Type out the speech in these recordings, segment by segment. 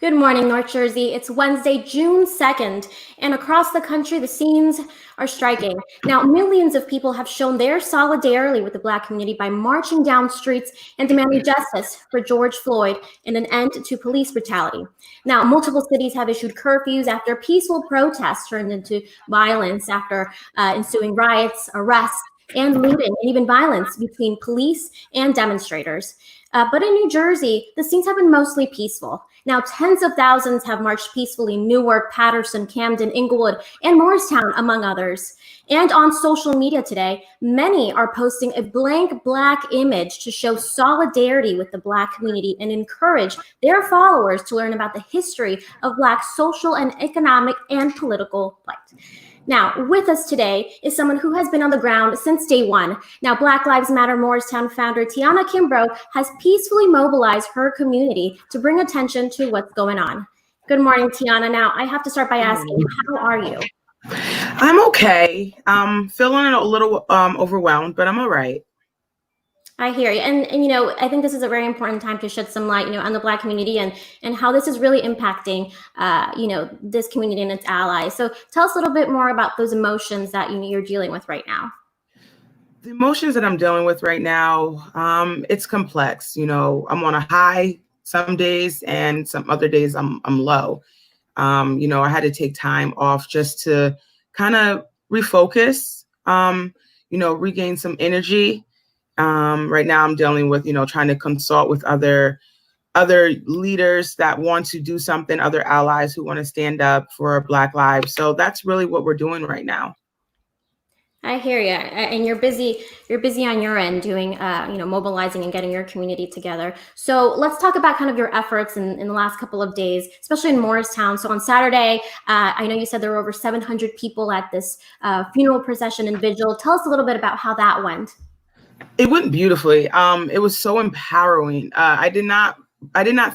Good morning, North Jersey. It's Wednesday, June 2nd, and across the country, the scenes are striking. Now, millions of people have shown their solidarity with the Black community by marching down streets and demanding justice for George Floyd and an end to police brutality. Now, multiple cities have issued curfews after peaceful protests turned into violence after ensuing riots, arrests, and looting, and even violence between police and demonstrators. But in New Jersey, the scenes have been mostly peaceful. Now, tens of thousands have marched peacefully in Newark, Patterson, Camden, Inglewood, and Morristown, among others. And on social media today, many are posting a blank Black image to show solidarity with the Black community and encourage their followers to learn about the history of Black social and economic and political plight. Now, with us today is someone who has been on the ground since day one. Now, Black Lives Matter Morristown founder Tiana Kimbrough has peacefully mobilized her community to bring attention to what's going on. Good morning, Tiana. Now, I have to start by asking, how are you? I'm okay. I'm feeling a little overwhelmed, but I'm all right. I hear you. And I think this is a very important time to shed some light, on the Black community and how this is really impacting, this community and its allies. So tell us a little bit more about those emotions that you're dealing with right now. The emotions that I'm dealing with right now, it's complex. I'm on a high some days and some other days I'm low. I had to take time off just to kind of refocus, regain some energy. Right now I'm dealing with, trying to consult with other leaders that want to do something, other allies who want to stand up for Black lives. So that's really what we're doing right now. I hear you. And you're busy on your end doing, mobilizing and getting your community together. So let's talk about kind of your efforts in the last couple of days, especially in Morristown. So on Saturday, I know you said there were over 700 people at this funeral procession and vigil. Tell us a little bit about how that went. It went beautifully. It was so empowering. I did not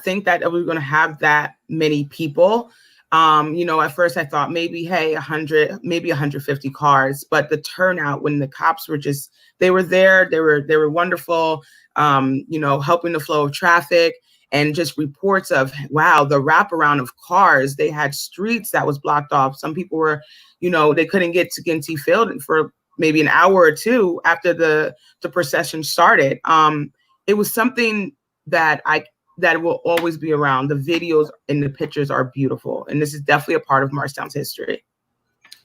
think that we were going to have that many people. At first I thought maybe, hey, 100, maybe 150 cars, but the turnout when the cops were they were there, they were wonderful, helping the flow of traffic and just reports of, wow, the wraparound of cars. They had streets that was blocked off. Some people were, they couldn't get to Ginty Field for maybe an hour or two after the procession started. It was something that will always be around. The videos and the pictures are beautiful. And this is definitely a part of Morristown's history.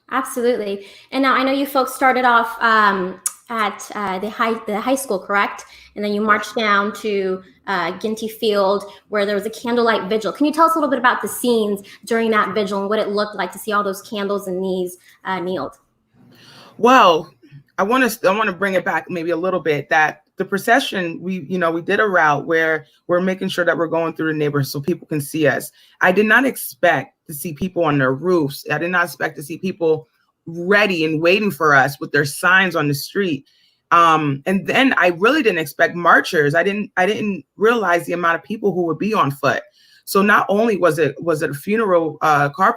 Absolutely. And now I know you folks started off at the high school, correct? And then you marched down to Ginty Field where there was a candlelight vigil. Can you tell us a little bit about the scenes during that vigil and what it looked like to see all those candles and knees kneeled? Well, I want to bring it back maybe a little bit that the procession, we did a route where we're making sure that we're going through the neighborhood so people can see us. I did not expect to see people on their roofs. I did not expect to see people ready and waiting for us with their signs on the street. And then I really didn't expect marchers. I didn't realize the amount of people who would be on foot. So not only was it a funeral car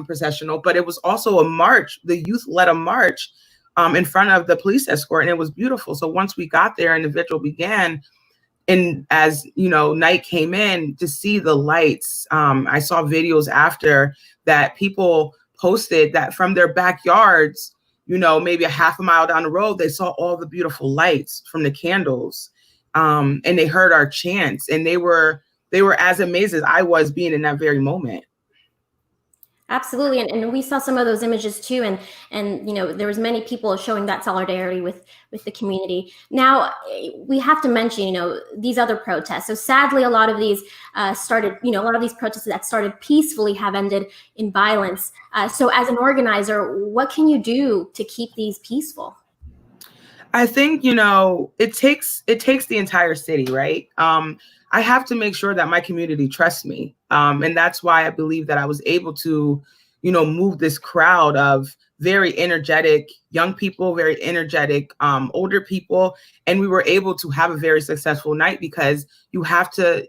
processional, but it was also a march. The youth led a march in front of the police escort, and it was beautiful. So once we got there and the vigil began, and as night came in, to see the lights, I saw videos after that people posted that from their backyards, maybe a half a mile down the road, they saw all the beautiful lights from the candles, and they heard our chants, and they were as amazed as I was being in that very moment. Absolutely. And we saw some of those images too. And there was many people showing that solidarity with the community. Now, we have to mention, these other protests. So sadly, a lot of these protests that started peacefully have ended in violence. So as an organizer, what can you do to keep these peaceful? I think, it takes the entire city, right? I have to make sure that my community trusts me. And that's why I believe that I was able to, move this crowd of very energetic young people, very energetic older people. And we were able to have a very successful night because you have to,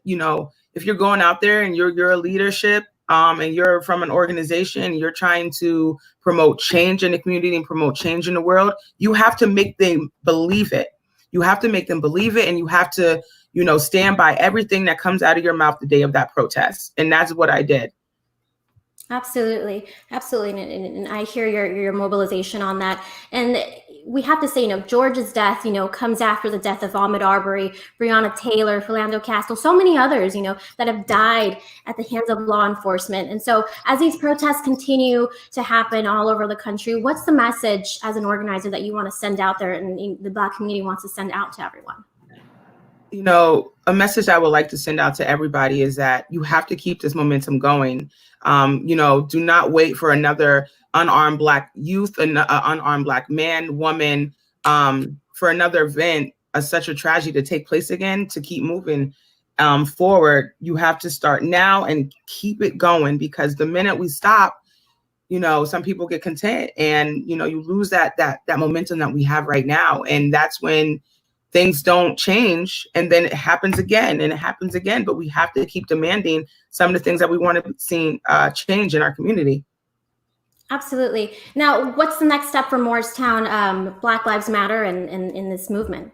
if you're going out there and you're a leadership and you're from an organization, and you're trying to promote change in the community and promote change in the world, you have to make them believe it. You have to make them believe it, and you have to, stand by everything that comes out of your mouth the day of that protest. And that's what I did. Absolutely. Absolutely. And I hear your mobilization on that. And we have to say, George's death, comes after the death of Ahmaud Arbery, Breonna Taylor, Philando Castile, so many others, that have died at the hands of law enforcement. And so as these protests continue to happen all over the country, what's the message as an organizer that you want to send out there and the Black community wants to send out to everyone? A message I would like to send out to everybody is that you have to keep this momentum going. Do not wait for another unarmed Black youth, an unarmed Black man, woman, for another event, such a tragedy to take place again, to keep moving forward. You have to start now and keep it going, because the minute we stop, some people get content and, you lose that momentum that we have right now. And that's when things don't change, and then it happens again and it happens again. But we have to keep demanding some of the things that we want to see change in our community. Absolutely. Now, what's the next step for Morristown, Black Lives Matter, and in this movement?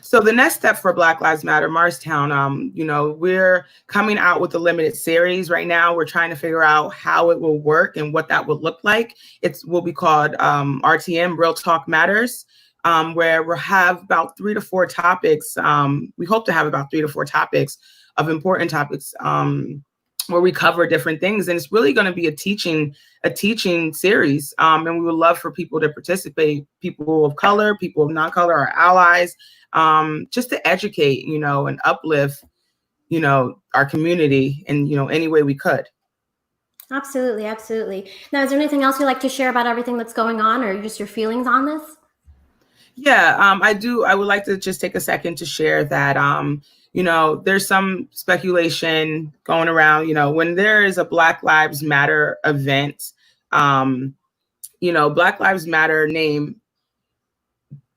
So the next step for Black Lives Matter, Morristown, we're coming out with a limited series right now. We're trying to figure out how it will work and what that would look like. It will be called RTM, Real Talk Matters. Where we'll have about 3 to 4 topics. We hope to have about 3 to 4 topics of important topics where we cover different things. And it's really going to be a teaching series. And we would love for people to participate, people of color, people of non-color, our allies, just to educate, and uplift, our community in, any way we could. Absolutely. Absolutely. Now, is there anything else you'd like to share about everything that's going on, or just your feelings on this? Yeah, I do. I would like to just take a second to share that, there's some speculation going around, when there is a Black Lives Matter event, Black Lives Matter name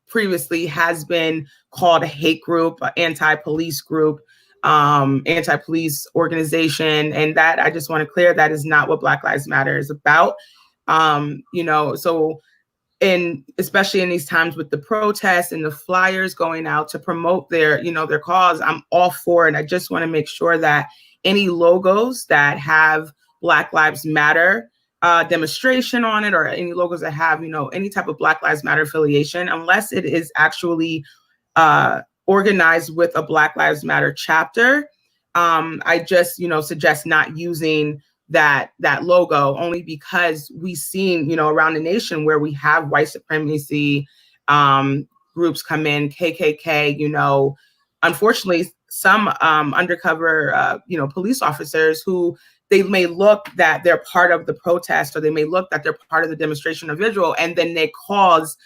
previously has been called a hate group, an anti-police group, anti-police organization. And that, I just want to clear, that is not what Black Lives Matter is about. And especially in these times with the protests and the flyers going out to promote their cause, I'm all for it. I just want to make sure that any logos that have Black Lives Matter demonstration on it, or any logos that have, any type of Black Lives Matter affiliation, unless it is actually organized with a Black Lives Matter chapter, I just, suggest not using that logo, only because we've seen, around the nation where we have white supremacy groups come in, KKK, unfortunately, some undercover, police officers who they may look that they're part of the protest, or they may look that they're part of the demonstration or visual, and then they cause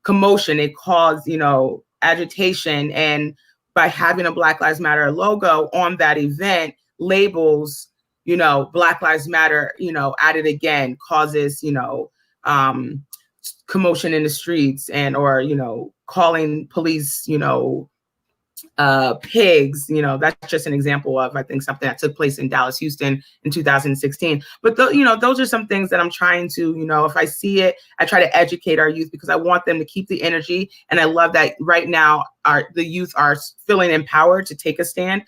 commotion, they cause, agitation. And by having a Black Lives Matter logo on that event, labels, Black Lives Matter, at it again, causes, commotion in the streets, and, or, calling police, pigs, that's just an example of, I think, something that took place in Dallas, Houston in 2016. But, those are some things that I'm trying to, if I see it, I try to educate our youth, because I want them to keep the energy. And I love that right now the youth are feeling empowered to take a stand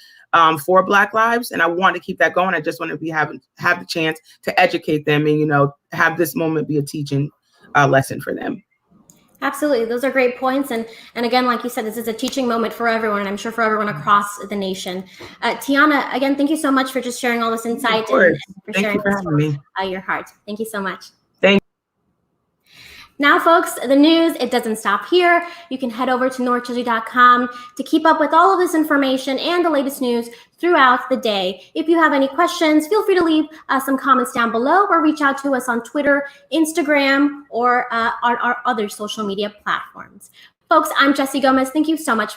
for Black lives. And I want to keep that going. I just want to have the chance to educate them and, have this moment be a teaching lesson for them. Absolutely. Those are great points. And again, like you said, this is a teaching moment for everyone, and I'm sure for everyone across the nation. Tiana, again, thank you so much for just sharing all this insight, and for sharing your heart. Thank you so much. Thank you. Now, folks, the news, it doesn't stop here. You can head over to northjersey.com to keep up with all of this information and the latest news throughout the day. If you have any questions, feel free to leave some comments down below, or reach out to us on Twitter, Instagram, or on our other social media platforms. Folks, I'm Jessie Gomez. Thank you so much for watching.